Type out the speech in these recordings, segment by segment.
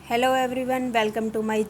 Hello everyone, welcome to my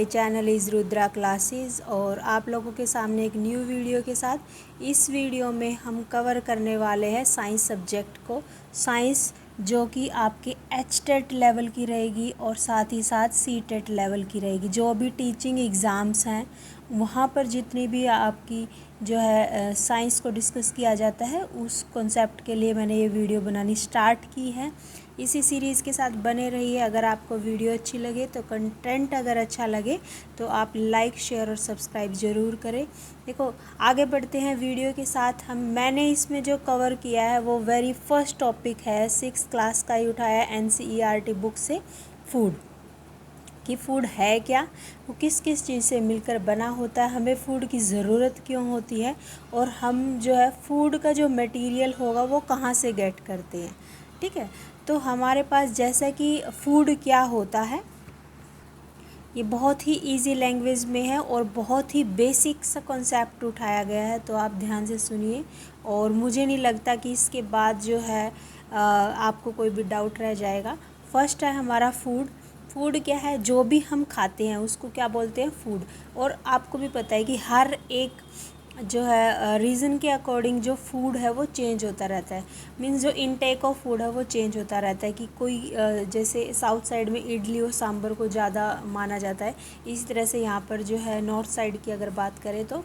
channel is Rudra classes. और आप लोगों के सामने एक न्यू वीडियो के साथ। इस वीडियो में हम कवर करने वाले हैं साइंस सब्जेक्ट को। साइंस जो कि आपके एचटेट लेवल की रहेगी और साथ ही साथ सीटेट लेवल की रहेगी। जो भी टीचिंग एग्ज़ाम्स हैं वहाँ पर जितनी भी आपकी जो है साइंस को डिस्कस किया जाता है, उस कॉन्सेप्ट के लिए मैंने ये वीडियो बनानी स्टार्ट की है। इसी सीरीज़ के साथ बने रहिए। अगर आपको वीडियो अच्छी लगे तो कंटेंट अगर अच्छा लगे तो आप लाइक शेयर और सब्सक्राइब ज़रूर करें। देखो, आगे बढ़ते हैं वीडियो के साथ। मैंने इसमें जो कवर किया है वो वेरी फर्स्ट टॉपिक है, 6th क्लास का ही उठाया NCERT बुक से, फूड। कि फ़ूड है क्या, वो किस किस चीज़ से मिलकर बना होता है, हमें फ़ूड की ज़रूरत क्यों होती है, और हम जो है फ़ूड का जो मटेरियल होगा वो कहाँ से गेट करते हैं। ठीक है, तो हमारे पास जैसा कि फ़ूड क्या होता है, ये बहुत ही इजी लैंग्वेज में है और बहुत ही बेसिक सा कॉन्सेप्ट उठाया गया है। तो आप ध्यान से सुनिए, और मुझे नहीं लगता कि इसके बाद जो है आपको कोई भी डाउट रह जाएगा। फर्स्ट है हमारा फूड। फूड क्या है? जो भी हम खाते हैं उसको क्या बोलते हैं? फूड। और आपको भी पता है कि हर एक जो है रीज़न के अकॉर्डिंग जो फूड है वो चेंज होता रहता है। मीन्स जो इनटेक ऑफ फूड है वो चेंज होता रहता है। कि कोई जैसे साउथ साइड में इडली और सांभर को ज़्यादा माना जाता है, इसी तरह से यहाँ पर जो है नॉर्थ साइड की अगर बात करें तो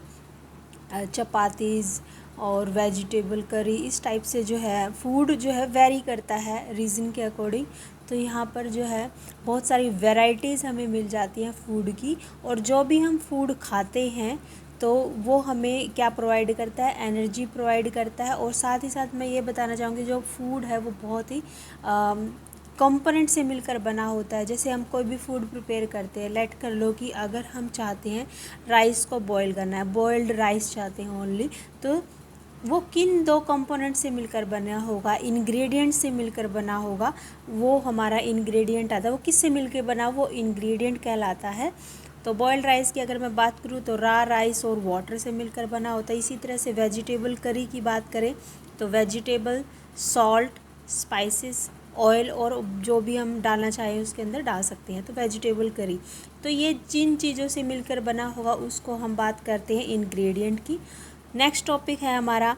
चपातीज़ और वेजिटेबल करी, इस टाइप से जो है फूड जो है वेरी करता है रीज़न के अकॉर्डिंग। तो यहाँ पर जो है बहुत सारी वैरायटीज़ हमें मिल जाती हैं फूड की। और जो भी हम फूड खाते हैं तो वो हमें क्या प्रोवाइड करता है? एनर्जी प्रोवाइड करता है। और साथ ही साथ मैं ये बताना चाहूँगी, जो फूड है वो बहुत ही कंपोनेंट से मिलकर बना होता है। जैसे हम कोई भी फूड प्रिपेयर करते हैं, लेट कर लो कि अगर हम चाहते हैं राइस को बॉईल करना है, बॉइल्ड राइस चाहते हैं ओनली, तो वो किन दो कंपोनेंट से मिलकर बना होगा? इंग्रेडिएंट से मिलकर बना होगा। वो हमारा इंग्रेडिएंट आता है, वो किससे मिलकर बना, वो इंग्रेडिएंट कहलाता है। तो बॉइल्ड राइस की अगर मैं बात करूँ तो रा राइस और वाटर से मिलकर बना होता है। इसी तरह से वेजिटेबल करी की बात करें तो वेजिटेबल, सॉल्ट, स्पाइसेस, ऑयल और जो भी हम डालना चाहें उसके अंदर डाल सकते हैं। तो वेजिटेबल करी, तो ये जिन चीज़ों से मिलकर बना होगा उसको हम बात करते हैं इंग्रेडिएंट की। नेक्स्ट टॉपिक है हमारा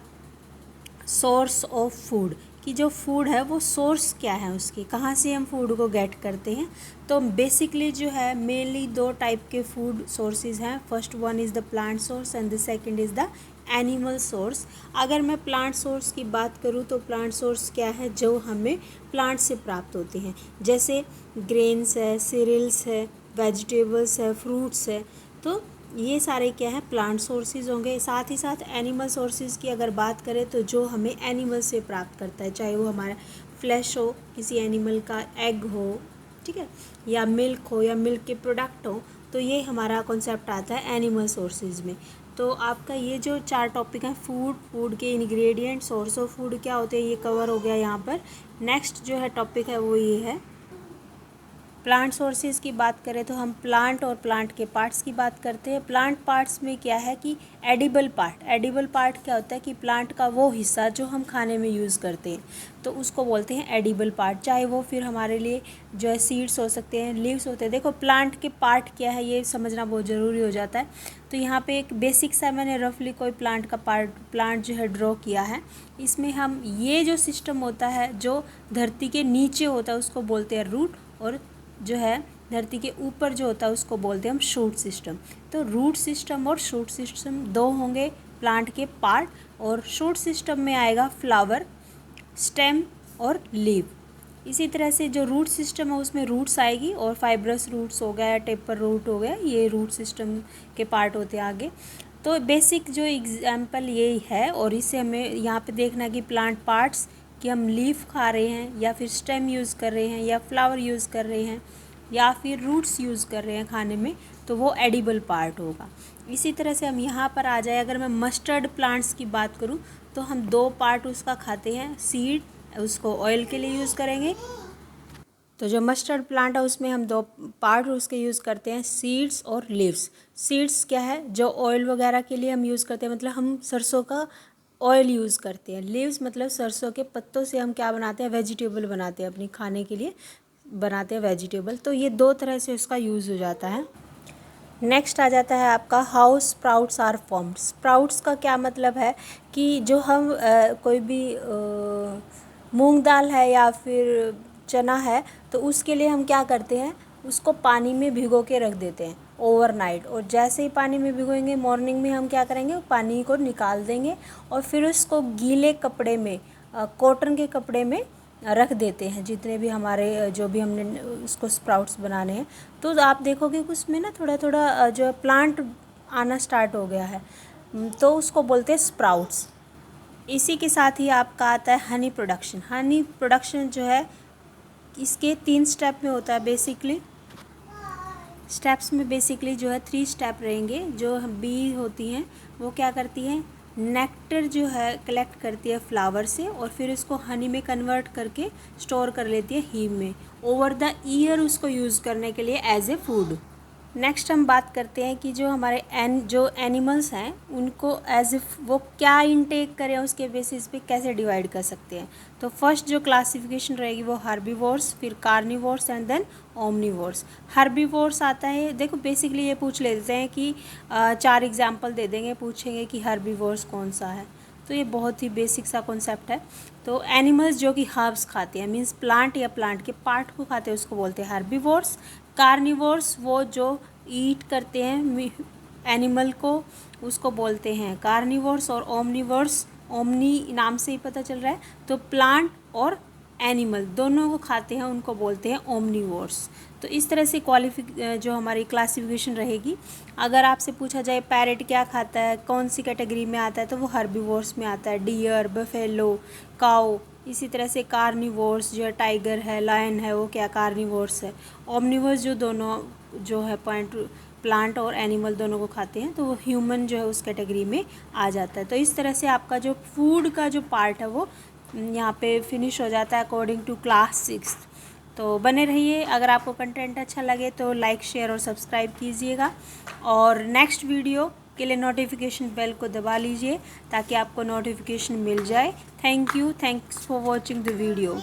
सोर्स ऑफ फूड। कि जो फूड है वो सोर्स क्या है उसकी, कहाँ से हम फूड को गेट करते हैं। तो बेसिकली जो है मेनली दो टाइप के फूड सोर्सेज हैं। First one is the plant source and the second is the animal source. अगर मैं प्लांट सोर्स की बात करूँ तो प्लांट सोर्स क्या है? जो हमें प्लांट से प्राप्त होते हैं, जैसे ग्रेन्स है, सीरियल्स है, वेजिटेबल्स है, फ्रूट्स है। तो ये सारे क्या है? प्लांट सोर्सेज होंगे। साथ ही साथ एनिमल सोर्सेज की अगर बात करें तो जो हमें एनिमल से प्राप्त करता है, चाहे वो हमारा फ्लैश हो, किसी एनिमल का एग हो, ठीक है, या मिल्क हो, या मिल्क के प्रोडक्ट हो, तो ये हमारा कॉन्सेप्ट आता है एनिमल सोर्सेज में। तो आपका ये जो 4 टॉपिक हैं, फूड, फूड के इंग्रेडिएंट, सोर्स ऑफ फूड क्या होते हैं, ये कवर हो गया यहाँ पर। नेक्स्ट जो है टॉपिक है वो ये है प्लांट सोर्सेज की। बात करें तो हम प्लांट और प्लांट के पार्ट्स की बात करते हैं। प्लांट पार्ट्स में क्या है कि एडिबल पार्ट। एडिबल पार्ट क्या होता है कि प्लांट का वो हिस्सा जो हम खाने में यूज़ करते हैं, तो उसको बोलते हैं एडिबल पार्ट। चाहे वो फिर हमारे लिए जो है सीड्स हो सकते हैं, लीव्स होते हैं। देखो, प्लांट के पार्ट क्या है ये समझना बहुत ज़रूरी हो जाता है। तो यहाँ पे एक बेसिक सा मैंने रफली कोई प्लांट का प्लांट जो है ड्रॉ किया है। इसमें हम ये जो सिस्टम होता है जो धरती के नीचे होता है उसको बोलते हैं रूट, और जो है धरती के ऊपर जो होता है उसको बोलते हैं हम शूट सिस्टम। तो रूट सिस्टम और शूट सिस्टम दो होंगे प्लांट के पार्ट। और शूट सिस्टम में आएगा फ्लावर, स्टेम और लीव। इसी तरह से जो रूट सिस्टम है उसमें रूट्स आएगी, और फाइब्रस रूट्स हो गया, टेपर रूट हो गया, ये रूट सिस्टम के पार्ट होते हैं आगे। तो बेसिक जो एग्जाम्पल ये है, और इससे हमें यहाँ पे देखना कि प्लांट पार्ट्स कि हम लीफ खा रहे हैं, या फिर स्टेम यूज़ कर रहे हैं, या फ्लावर यूज़ कर रहे हैं, या फिर रूट्स यूज़ कर रहे हैं खाने में, तो वो एडिबल पार्ट होगा। इसी तरह से हम यहाँ पर आ जाए, अगर मैं मस्टर्ड प्लांट्स की बात करूँ तो हम 2 पार्ट उसका खाते हैं। सीड, उसको ऑयल के लिए यूज़ करेंगे। तो जो मस्टर्ड प्लांट है उसमें हम 2 पार्ट उसके यूज़ करते हैं, सीड्स और लीव्स। सीड्स क्या है? जो ऑयल वगैरह के लिए हम यूज़ करते हैं, मतलब हम सरसों का ऑयल यूज़ करते हैं। लीव्स मतलब सरसों के पत्तों से हम क्या बनाते हैं? वेजिटेबल बनाते हैं अपनी खाने के लिए। बनाते हैं वेजिटेबल। तो ये 2 तरह से इसका यूज़ हो जाता है। नेक्स्ट आ जाता है आपका how sprouts are formed. Sprouts का क्या मतलब है कि जो हम कोई भी मूंग दाल है या फिर चना है, तो उसके लिए हम क्या करते हैं, उसको पानी में भिगो के रख देते हैं ओवरनाइट, और जैसे ही पानी में भिगोएंगे मॉर्निंग में हम क्या करेंगे, पानी को निकाल देंगे और फिर उसको गीले कपड़े में, कॉटन के कपड़े में रख देते हैं, जितने भी हमारे जो भी हमने उसको स्प्राउट्स बनाने हैं। तो आप देखोगे कि उसमें ना थोड़ा थोड़ा जो प्लांट आना स्टार्ट हो गया है, तो उसको बोलते हैं स्प्राउट्स। इसी के साथ ही आपका आता है हनी प्रोडक्शन। हनी प्रोडक्शन जो है इसके 3 स्टेप में होता है बेसिकली। स्टेप्स में बेसिकली जो है 3 स्टेप रहेंगे। जो बी होती हैं वो क्या करती हैं, नेक्टर जो है कलेक्ट करती है फ्लावर से और फिर उसको हनी में कन्वर्ट करके स्टोर कर लेती है हीम में, ओवर द ईयर उसको यूज़ करने के लिए एज ए फूड। नेक्स्ट हम बात करते हैं कि जो हमारे जो एनिमल्स हैं उनको एज इफ वो क्या इनटेक करें, उसके बेसिस पे कैसे डिवाइड कर सकते हैं। तो फर्स्ट जो क्लासिफिकेशन रहेगी वो हर्बीवोर्स, फिर carnivores and then omnivores. Herbivores आता है, देखो बेसिकली ये पूछ लेते हैं कि 4 एग्जाम्पल दे देंगे, पूछेंगे कि हर्बीवोर्स कौन सा है, तो ये बहुत ही बेसिक सा कॉन्सेप्ट है। तो एनिमल्स जो कि हर्ब्स खाते हैं, मीन्स प्लांट या प्लांट के पार्ट को खाते हैं, उसको बोलते हैं हर्बीवोर्स। कार्निवोर्स वो जो ईट करते हैं एनिमल को, उसको बोलते हैं कार्निवोर्स। और ओमनीवोर्स, ओमनी नाम से ही पता चल रहा है, तो प्लांट और एनिमल दोनों को खाते हैं, उनको बोलते हैं ओमनीवोर्स। तो इस तरह से जो हमारी क्लासिफिकेशन रहेगी। अगर आपसे पूछा जाए पैरेट क्या खाता है, कौन सी कैटेगरी में आता है, तो वो हर्बीवोर्स में आता है। डियर, बफेलो, काऊ। इसी तरह से कार्निवोर्स जो है, टाइगर है, लायन है, वो क्या कार्निवोर्स है। ओमनीवोर्स जो दोनों जो है प्लांट और एनिमल दोनों को खाते हैं, तो वो ह्यूमन जो है उस कैटेगरी में आ जाता है। तो इस तरह से आपका जो फूड का जो पार्ट है वो यहाँ पे फिनिश हो जाता है अकॉर्डिंग टू क्लास 6। तो बने रहिए। अगर आपको कंटेंट अच्छा लगे तो लाइक, शेयर और सब्सक्राइब कीजिएगा, और नेक्स्ट वीडियो के लिए नोटिफिकेशन बेल को दबा लीजिए ताकि आपको नोटिफिकेशन मिल जाए। Thank you, thanks for watching the video.